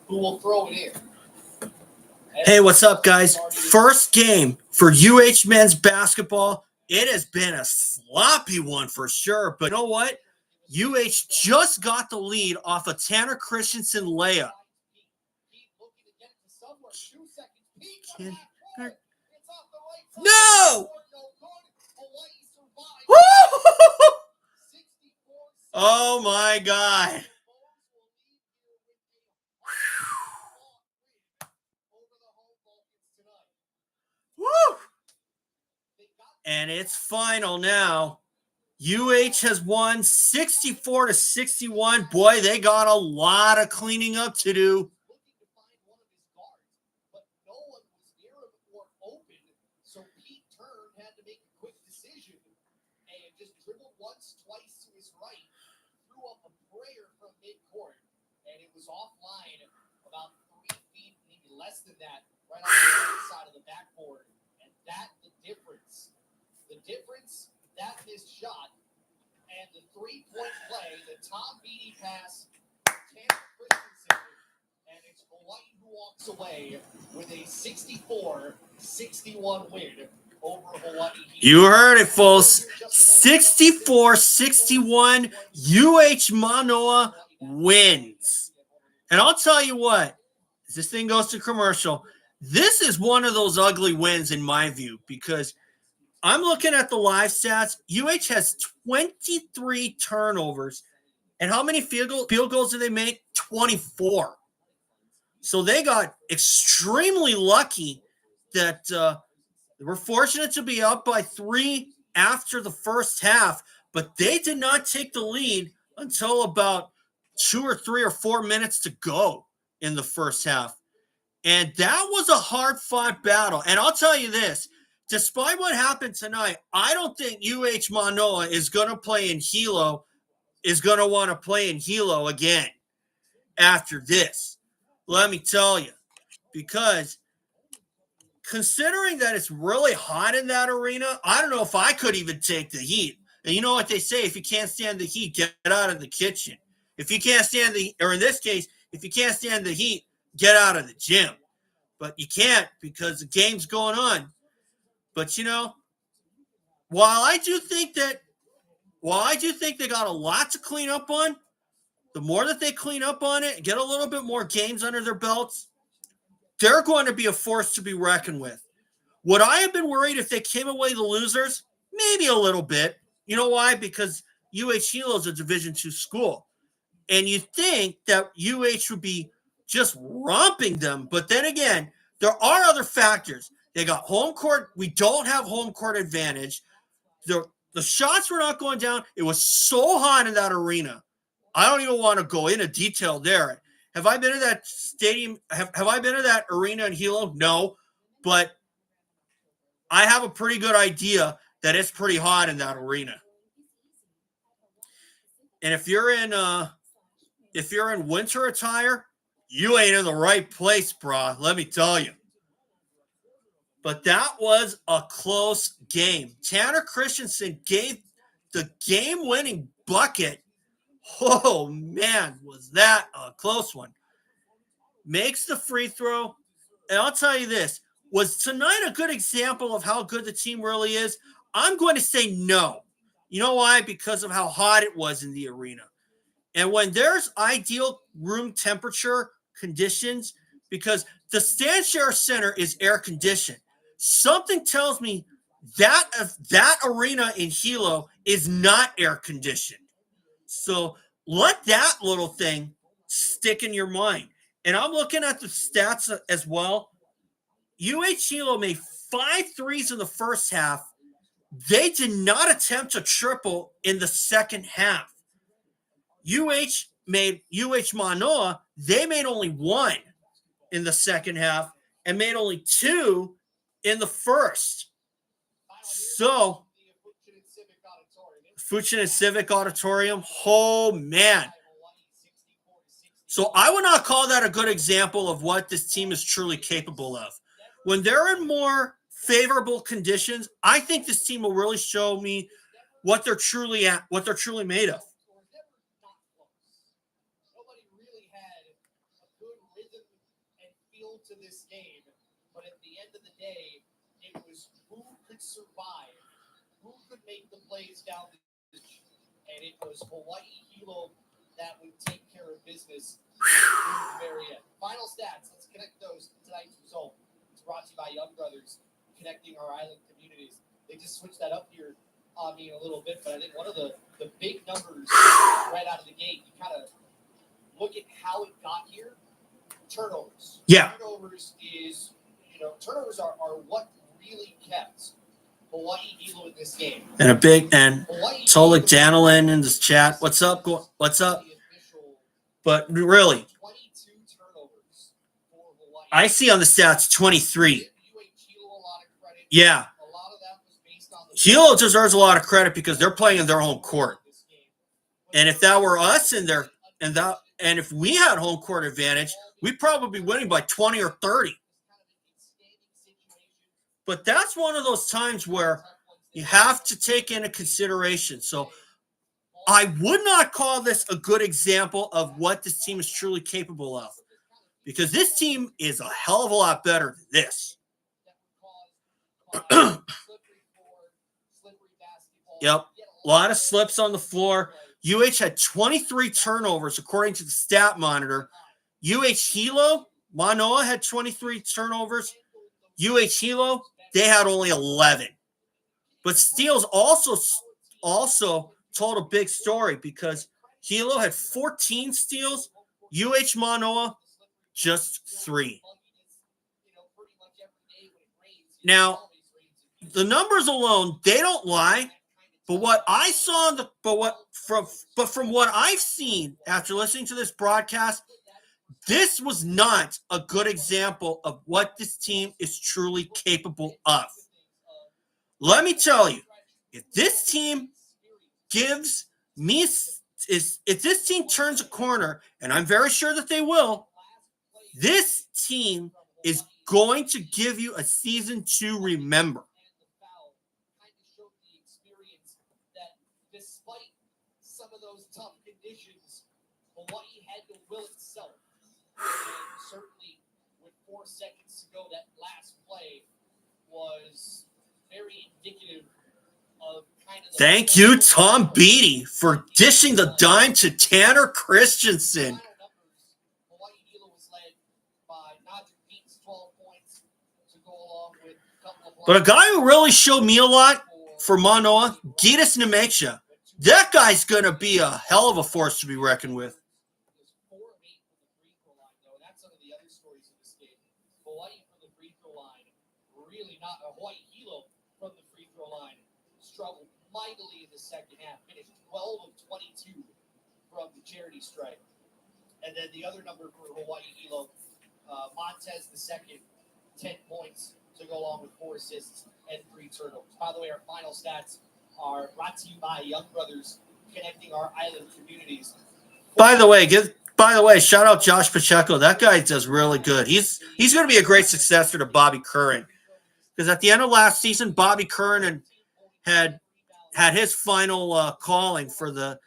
who will throw it in. Hey, what's up, guys? First game for UH men's basketball. It has been a sloppy one for sure, but you know what? UH just got the lead off a Tanner Christensen layup. No! Woo! Oh my God. Woo! And it's final now. UH has won 64-61. Boy, they got a lot of cleaning up to do. So Pete Turn had to make a quick decision and just dribbled once, twice to his right, threw up a prayer from midcourt, and it was offline about 3 feet, maybe less than that, right off the right side of the backboard. And that's the difference. The difference, that missed shot, and the three-point play, the Tom Beatty pass, Tanner Christensen, and it's Hawaii who walks away with a 64-61 win over Hawaii. You heard it, folks. 64-61, UH Manoa wins. And I'll tell you what, as this thing goes to commercial, this is one of those ugly wins in my view, because I'm looking at the live stats. UH has 23 turnovers. And how many field goals did they make? 24. So they got extremely lucky that they were fortunate to be up by 3 after the first half, but they did not take the lead until about 2 or 3 or 4 minutes to go in the first half. And that was a hard-fought battle. And I'll tell you this, despite what happened tonight, I don't think UH Manoa is going to play in Hilo, is going to want to play in Hilo again after this. Let me tell you, because considering that it's really hot in that arena, I don't know if I could even take the heat. And you know what they say, if you can't stand the heat, get out of the kitchen. If you can't stand or in this case, if you can't stand the heat, get out of the gym. But you can't because the game's going on. But, you know, while I do think they got a lot to clean up on, the more that they clean up on it, get a little bit more games under their belts, they're going to be a force to be reckoned with. Would I have been worried if they came away the losers? Maybe a little bit. You know why? Because UH-Hilo is a Division II school. And you think that UH would be just romping them. But then again, there are other factors. They got home court. We don't have home court advantage. The shots were not going down. It was so hot in that arena. I don't even want to go into detail there. Have I been to that stadium? Have I been to that arena in Hilo? No. But I have a pretty good idea that it's pretty hot in that arena. And if you're in winter attire, you ain't in the right place, brah. Let me tell you. But that was a close game. Tanner Christensen gave the game-winning bucket. Oh, man, was that a close one. Makes the free throw. And I'll tell you this. Was tonight a good example of how good the team really is? I'm going to say no. You know why? Because of how hot it was in the arena. And when there's ideal room temperature conditions, because the Stanshare Center is air-conditioned, something tells me that arena in Hilo is not air-conditioned. So let that little thing stick in your mind. And I'm looking at the stats as well. UH-Hilo made 5 threes in the first half. They did not attempt a triple in the second half. UH Manoa, they made only 1 in the second half and made only 2 in the first. So, Afook-Chinen Civic Auditorium, oh man. So I would not call that a good example of what this team is truly capable of. When they're in more favorable conditions, I think this team will really show me what they're truly made of. to this game, but at the end of the day, it was who could survive, who could make the plays down the stretch, and it was Hawaii-Hilo that would take care of business through the very end. Final stats, let's connect those to tonight's result. It's brought to you by Young Brothers, connecting our island communities. They just switched that up here on me a little bit, but I think one of the big numbers right out of the gate, you kind of look at how it got here. Turnovers. Yeah. Turnovers is, turnovers are what really kept Hawaii-Hilo in this game. And Tolik Danilin in this chat. What's up? What's up? But really, 22 turnovers for Hawaii. I see on the stats 23. UH-Hilo a lot of credit. Yeah. A lot of that was based on the Hilo deserves a lot of credit because they're playing in their home court. And if that were us and if we had home court advantage, we'd probably be winning by 20 or 30. But that's one of those times where you have to take into consideration. So I would not call this a good example of what this team is truly capable of, because this team is a hell of a lot better than this. Yep. A lot of slips on the floor. UH had 23 turnovers, according to the stat monitor. UH-Hilo, Manoa had 23 turnovers. UH-Hilo, they had only 11. But steals also told a big story, because Hilo had 14 steals, UH-Manoa just 3. Now, the numbers alone, they don't lie. But what I saw, from what I've seen after listening to this broadcast, this was not a good example of what this team is truly capable of. Let me tell you, if this team if this team turns a corner, and I'm very sure that they will, this team is going to give you a season to remember. Despite some of those tough conditions, Hawaii had to will itself. And certainly, with 4 seconds to go, that last play was very indicative of kind of. Thank you, Tom Beatty, for dishing the dime to Tanner Christensen. Hawaii-Hilo was led by Nadja Beats, 12 points to go along with a couple of. But a guy who really showed me a lot for Manoa, Gitas Nemecha. That guy's going to be a hell of a force to be reckoned with. 4 of 8 from the free throw line, though. That's some of the other stories of this game. Hawaii from the free throw line, really not. Hawaii-Hilo from the free throw line struggled mightily in the second half. Finished 12 of 22 from the charity stripe. And then the other number for Hawaii-Hilo, Montez the second, 10 points to go along with 4 assists and 3 turnovers. By the way, our final stats are brought to you by Young Brothers, connecting our island communities. By the way, shout out Josh Pacheco. That guy does really good. He's going to be a great successor to Bobby Curran, because at the end of last season, Bobby Curran had his final calling for the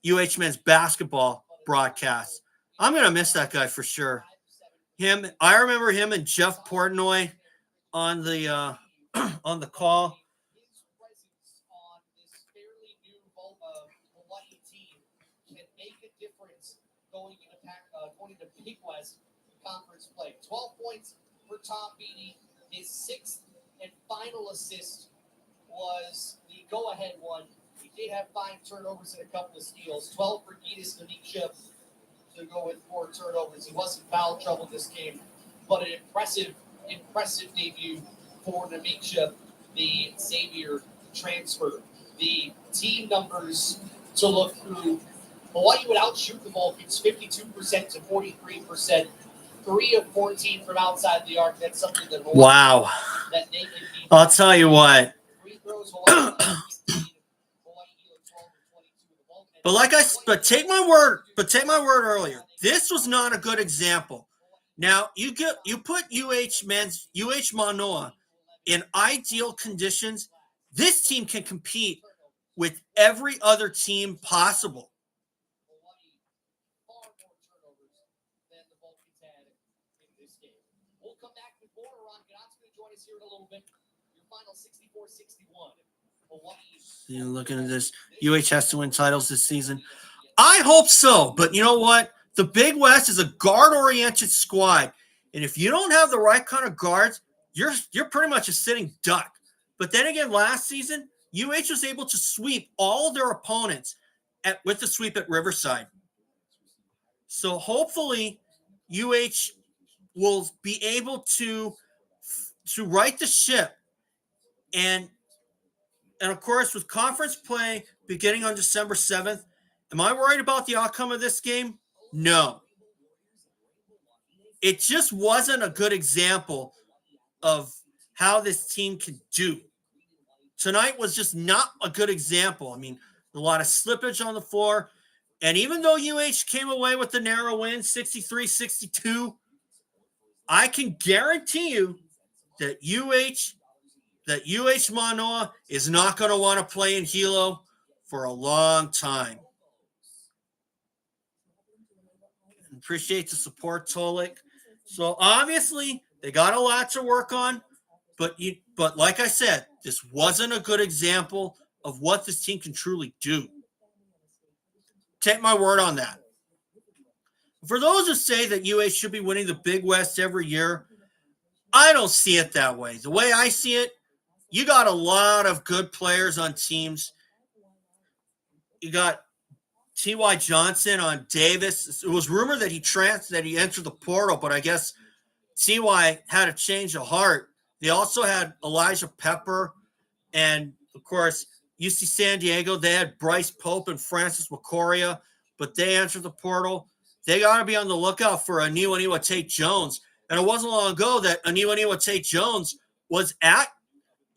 UH men's basketball broadcast. I'm going to miss that guy for sure. I remember him and Jeff Portnoy on the on the call. Going to Big West Conference play. 12 points for Tom Beatty. His 6th and final assist was the go-ahead one. He did have 5 turnovers and a couple of steals. 12 for Gitas Nemecha to go with 4 turnovers. He wasn't foul trouble this game, but an impressive debut for Nemecha, the Xavier transfer. The team numbers to look through. Hawaii would outshoot the Vulcans 52% to 43%. 3 of 14 from outside the arc. That's something that Hawaii, wow. That they can beat. I'll tell you what. Free throws, Hawaii 16, Hawaii 12 and 22. But take my word earlier. This was not a good example. Now you put UH Manoa in ideal conditions. This team can compete with every other team possible. this game. We'll come back with more. Ron Ganott's going to join us here in a little bit. Your final 64-61. You're looking at this. UH has to win titles this season. I hope so, but you know what? The Big West is a guard-oriented squad, and if you don't have the right kind of guards, you're pretty much a sitting duck. But then again, last season, UH was able to sweep all their opponents with the sweep at Riverside. So hopefully, UH will be able to right the ship, and of course, with conference play beginning on December 7th, am I worried about the outcome of this game? No. It just wasn't a good example of how this team can do. Tonight was just not a good example. I mean, a lot of slippage on the floor. And even though UH came away with the narrow win, 63-62, I can guarantee you that UH Manoa is not going to want to play in Hilo for a long time. Appreciate the support, Tolik. So obviously they got a lot to work on, but like I said, this wasn't a good example of what this team can truly do. Take my word on that. For those who say that UH should be winning the Big West every year, I don't see it that way. The way I see it, you got a lot of good players on teams. You got T.Y. Johnson on Davis. It was rumored that he entered the portal, but I guess T.Y. had a change of heart. They also had Elijah Pepper, and of course, UC San Diego. They had Bryce Pope and Francis Wakoria, but they entered the portal. They got to be on the lookout for Aniwa Tate Jones. And it wasn't long ago that Aniwa Tate Jones was at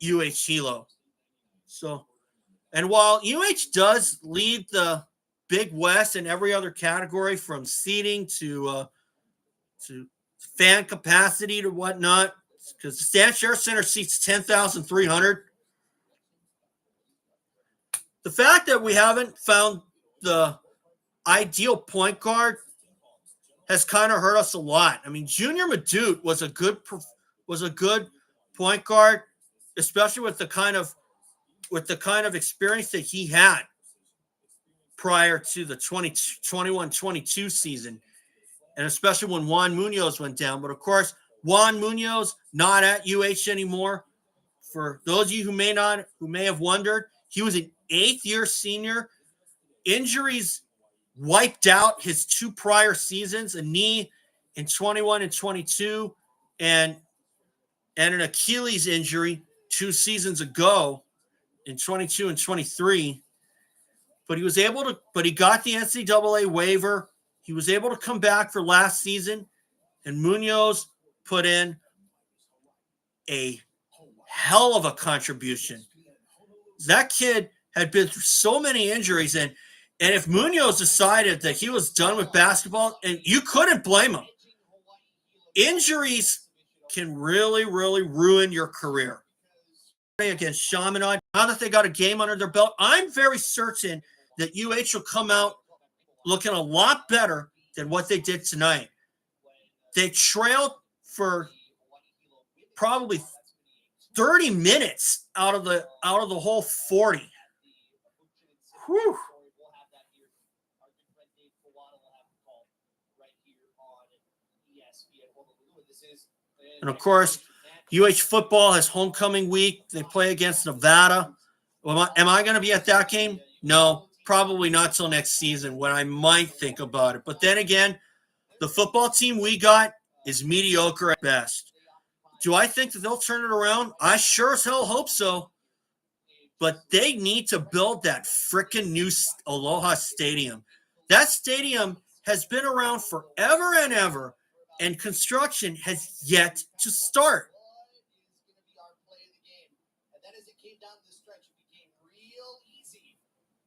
UH-Hilo. So, and while UH does lead the Big West in every other category, from seating to fan capacity to whatnot, because the Stan Sheriff Center seats 10,300. The fact that we haven't found the ideal point guard has kind of hurt us a lot. I mean, Junior Madute was a good point guard, especially with the kind of experience that he had prior to the 2021-22 season, and especially when Juan Munoz went down. But of course, Juan Munoz not at UH anymore. For those of you who may have wondered, he was an 8th-year senior. Injuries wiped out his 2 prior seasons, a knee in 21 and 22, and an Achilles injury 2 seasons ago in 22 and 23. But he got the NCAA waiver. He was able to come back for last season, and Munoz put in a hell of a contribution. That kid had been through so many injuries, and if Munoz decided that he was done with basketball, and you couldn't blame him. Injuries can really, really ruin your career. Against Chaminade, now that they got a game under their belt, I'm very certain that UH will come out looking a lot better than what they did tonight. They trailed for probably 30 minutes out of the whole 40. Whew. And of course, UH football has homecoming week. They play against Nevada. Well, am I going to be at that game? No, probably not till next season, when I might think about it. But then again, the football team we got is mediocre at best. Do I think that they'll turn it around? I sure as hell hope so. But they need to build that frickin' new Aloha Stadium. That stadium has been around forever and ever, and construction has yet to start. And then as it came down to the stretch, it became real easy.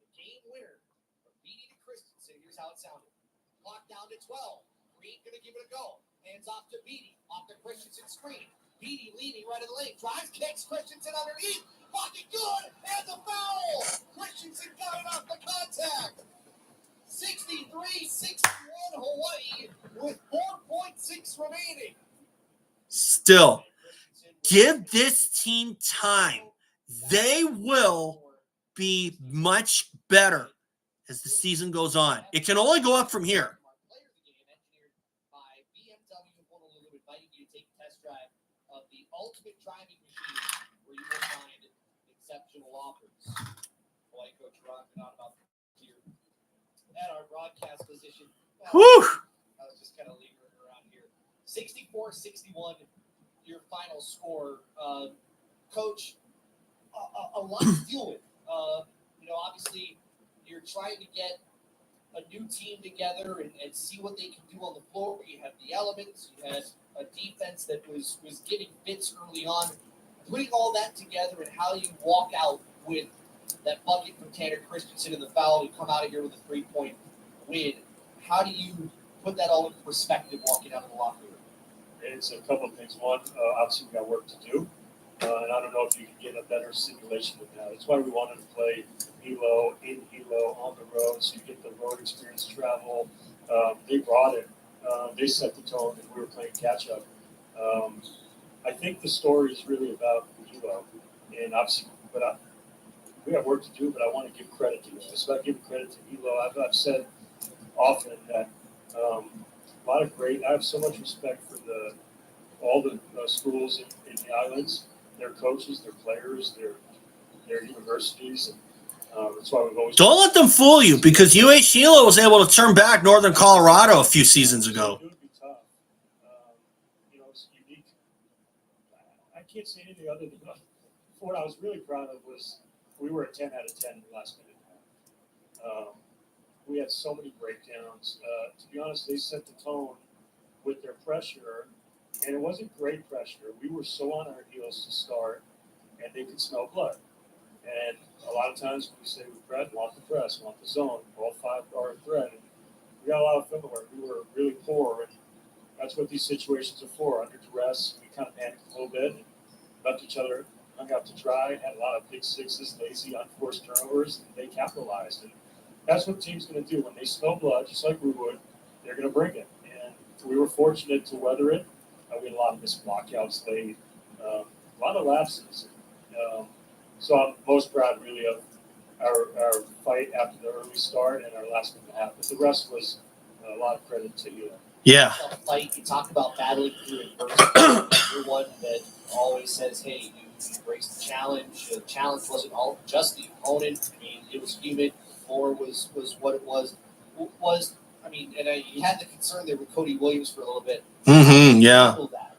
The game winner from Beatty to Christensen. Here's how it sounded. Clock down to 12. Green gonna give it a go. Hands off to Beatty. Off the Christensen screen. Beatty leading right in the lane. Drives, kicks, Christensen underneath. Pocket good, and the foul! Christensen got it off the contact. 63-61 Hawaii with 4.6 remaining. still, give this team time. They will be much better as the season goes on. It can only go up from here. Ultimate driving machine where you will find exceptional offers. Boy, Coach Ron, not about here at our broadcast position. Whew. I was just kind of lingering around here. 64-61, your final score. Coach, a lot to deal with. Obviously, you're trying to get a new team together and see what they can do on the floor. You have the elements. You had a defense that was getting fits early on. Putting all that together and how you walk out with that bucket from Tanner Christensen in the foul and come out of here with a 3-point win. How do you put that all in perspective walking out of the locker room? It's a couple of things. One, obviously we got work to do. And I don't know if you can get a better simulation than that. That's why we wanted to play Hilo, in Hilo, on the road, so you get the road experience, travel. They brought it. They set the tone, and we were playing catch-up. I think the story is really about Hilo. And obviously, we have work to do, but I want to give credit to Hilo. It's about giving credit to Hilo. I've said often that I have so much respect for all the schools in the islands, their coaches, their players, their universities, and that's why we've always. Don't let them fool you, because UH-Hilo was able to turn back Northern Colorado a few seasons ago. It would be tough. It's unique. I can't say anything other than what I was really proud of was we were a 10 out of 10 in the last minute. We had so many breakdowns. To be honest, they set the tone with their pressure, and it wasn't great pressure. We were so on our heels to start, and they could smell blood. And a lot of times when we say we want the press, want the zone, all 5 are a threat. And we got a lot of film where we were really poor, and that's what these situations are for. Under duress, we kind of panicked a little bit and left each other hung out to dry, had a lot of big sixes, lazy, unforced turnovers, and they capitalized. And that's what the team's going to do. When they smell blood, just like we would, they're going to bring it. And we were fortunate to weather it. We had a lot of missed blockouts late, a lot of lapses. So I'm most proud, really, of our fight after the early start and our last minute half. But the rest was a lot of credit to you. Yeah. Fight. You talk about battling through adversity. You're one that always says, "Hey, you embrace the challenge." The challenge wasn't all just the opponent. I mean, it was humid. The floor was what it was. You had the concern there with Cody Williams for a little bit. Mm-hmm. Yeah. Handle that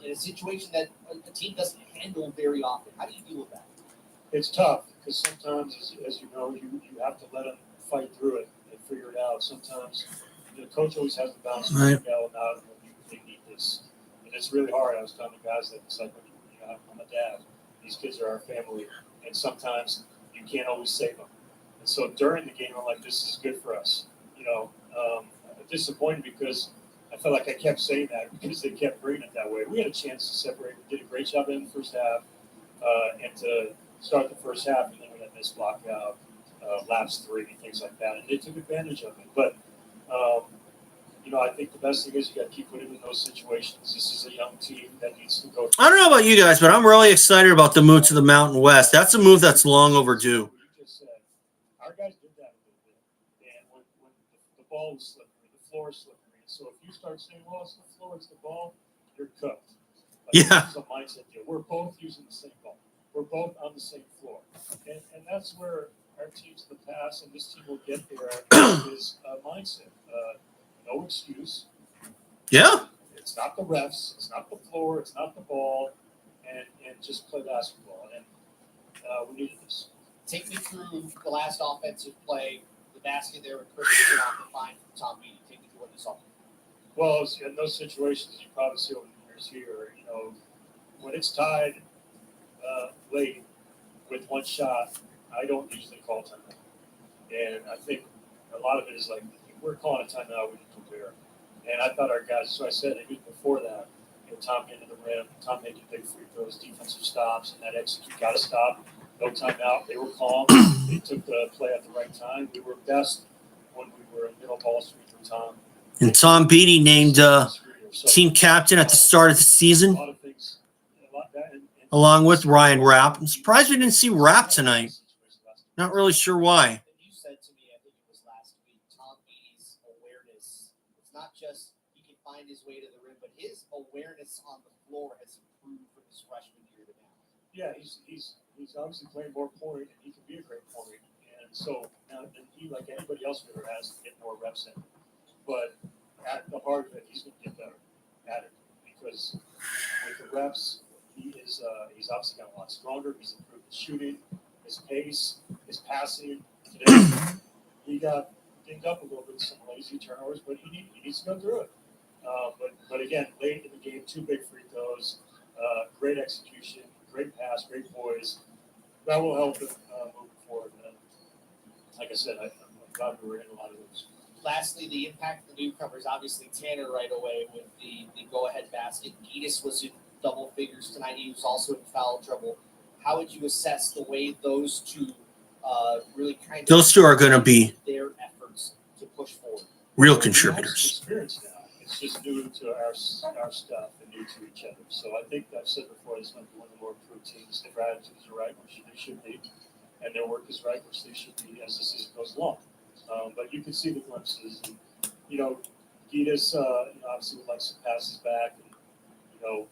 in a situation that a team doesn't handle very often. How do you deal with that? It's tough because sometimes, as you know, you have to let them fight through it and figure it out. Sometimes the coach always has to bounce right out when they need this. And it's really hard. I was telling the guys that it's like, I'm a dad. These kids are our family. And sometimes you can't always save them. And so during the game, I'm like, this is good for us. Disappointed because I felt like I kept saying that because they kept bringing it that way. We had a chance to separate. We did a great job in the first half and to start the first half, and then we had missed blockout, laps 3, things like that, and they took advantage of it. But I think the best thing is you got to keep putting them in those situations. This is a young team that needs to go. I don't know about you guys, but I'm really excited about the move to the Mountain West. That's a move that's long overdue. You just said our guys did that a little bit, and when the ball was slippery, the floor is slippery. So if you start saying, "Well, it's the floor, it's the ball," you're cooked. Yeah. It's a mindset deal. We're both using the same ball. We're both on the same floor. And that's where our teams in the past and this team will get there is a mindset. No excuse. Yeah. It's not the refs. It's not the floor. It's not the ball. And just play basketball. And we needed this. Take me through the last offensive play, the basket there with Christian off the line from Tom Beatty. Take me through what you saw. Well, in those situations, you probably see over the years here, when it's tied late with one shot, I don't usually call timeout. And I think a lot of it is like, we're calling a timeout, we can prepare. And I thought our guys, so I said, even before that, Tom getting to the rim, Tom making big free throws, defensive stops, and that execute, got to stop, no timeout. They were calm. They took the play at the right time. We were best when we were in middle ball screen for Tom. And Tom Beatty named So, team captain at the start of the a season, lot of things, along with Ryan Rapp. I'm surprised we didn't see Rapp tonight. Not really sure why. You said to me, I think it was last week, Tom Beatty's awareness. It's not just he can find his way to the rim, but his awareness on the floor has improved from his freshman year to now. Yeah, he's obviously playing more point, and he can be a great point. And so now, and he, like anybody else who ever has, to get more reps in. But at the heart of it, he's going to get better at it because with the reps, he's obviously gotten a lot stronger. He's improved his shooting, his pace, his passing. Today, he got dinged up a little bit with some lazy turnovers, but he needs to go through it. But again, late in the game, 2 big free throws, great execution, great pass, great poise. That will help him moving forward. And like I said, I'm glad we were in a lot of those. Lastly, the impact of the newcomers. Obviously, Tanner right away with the go-ahead basket. Gitas was in double figures tonight. He was also in foul trouble. How would you assess the way those two really kind of... Those two are going to be their efforts to push forward? real contributors. Experience now. It's just new to our stuff and new to each other. So I think I've said before, this might be one of the more improved teams. If their attitudes are right, which they should be, and their work is right, which they should be as the season goes along. But you can see the glimpses. And, Gitas, obviously would like some passes back. And,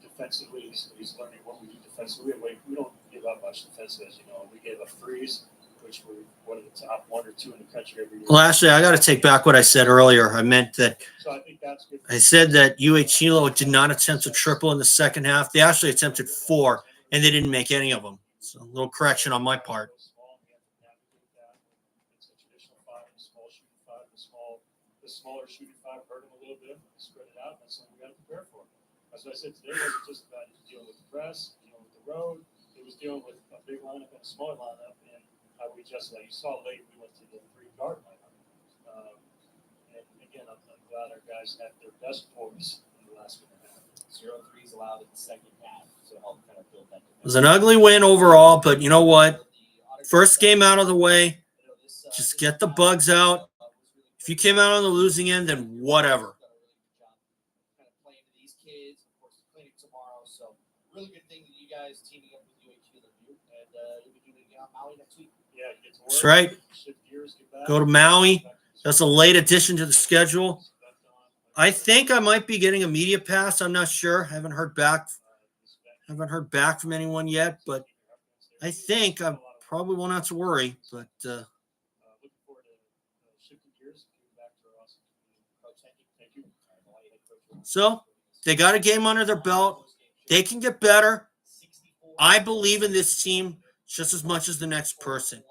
defensively, he's learning what we do defensively. We don't give up much defensively, as you know. We gave up threes, which were one of the top 1 or 2 in the country every year. Well, actually, I got to take back what I said earlier. I meant that So I think that's good. I said that UH-Hilo did not attempt a triple in the second half. They actually attempted 4, and they didn't make any of them. So a little correction on my part. It's a traditional 5 and a small shooting 5. The smaller shooting 5 hurt him a little bit. Spread it out. That's something we got to prepare for. That's what I said today. It wasn't just about dealing with the press, dealing with the road. It was dealing with a big lineup and a small lineup, and how we adjusted that. You saw late we went to the 3-guard lineup. And again, I'm glad our guys had their best poise in the last minute and a half. 0 threes allowed in the second half to help kind of build that. It was an ugly win overall, but you know what? First game out of the way. Just get the bugs out. If you came out on the losing end, then whatever. Kind of playing to these kids, of course, the clinic tomorrow. So, really good thing that you guys teaming up with UH-Hilo do, and you'll be doing it on Maui next week. Yeah, get to work. That's right. Shift gears, get back. Go to Maui. That's a late addition to the schedule. I think I might be getting a media pass. I'm not sure. Haven't heard back from anyone yet, but I think I probably won't have to worry. But looking forward to shifting gears and getting back to our awesome community. Thank you. so they got a game under their belt. They can get better. I believe in this team just as much as the next person.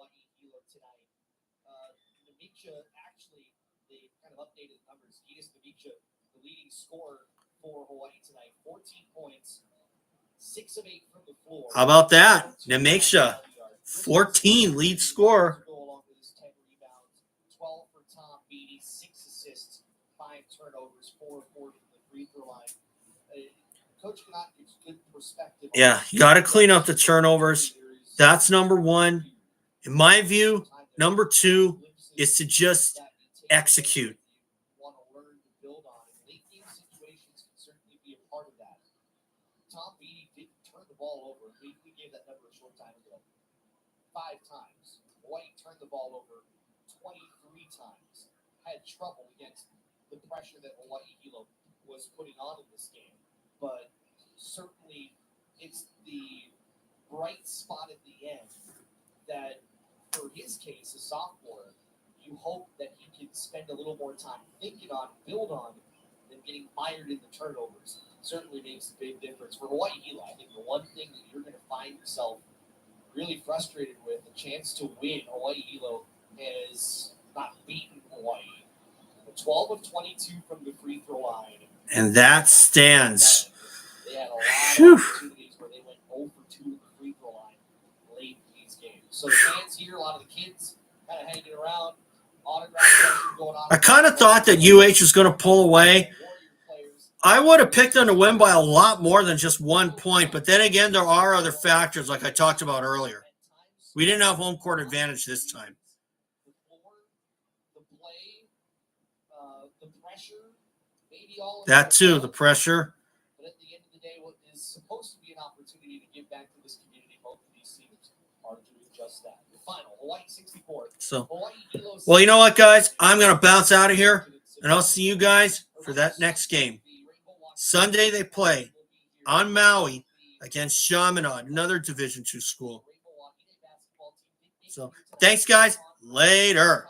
Actually, they kind of updated the numbers. The leading scorer for Hawaii tonight, 14 points, 6 of 8 from the floor. How about that? Namiksha, 14 lead scorer. Go along with his 10 rebounds, 12 for Tom Beatty, 6 assists, 5 turnovers, 4 from the free throw line. Coach Knott gives good perspective. Yeah, you got to clean up the turnovers. That's number 1. In my view, number 2 is to just execute. Want to learn to build on, and late game situations can certainly be a part of that. Tom Beatty didn't turn the ball over. We gave that number a short time ago. 5 times. Hawaii turned the ball over 23 times. Had trouble against the pressure that Hawaii-Hilo was putting on in this game. But certainly it's the bright spot at the end that, for his case, a sophomore, you hope that he can spend a little more time thinking on, build on, than getting mired in the turnovers. Certainly makes a big difference. For Hawaii-Hilo, I think the one thing that you're going to find yourself really frustrated with, a chance to win, Hawaii-Hilo has not beaten Hawaii. 12 of 22 from the free throw line. And that stands. They had a lot of opportunities where they went 0 for 2 in the free throw line late in these games. So the fans here, a lot of the kids kind of hanging around, autograph session going on. I kind of thought that UH was going to pull away. I would have picked them to win by a lot more than just 1 point. But then again, there are other factors like I talked about earlier. We didn't have home court advantage this time. The play, the pressure, maybe all That too, the pressure. But at the end of the day, what is supposed to be an opportunity to give back to this community, both of these teams are doing just that. The final, Hawaii 64. So, Hawaii-Hilo well, you know what, guys? I'm going to bounce out of here, and I'll see you guys for that next game. Sunday they play on Maui against Chaminade, another Division II school. So, thanks, guys. Later.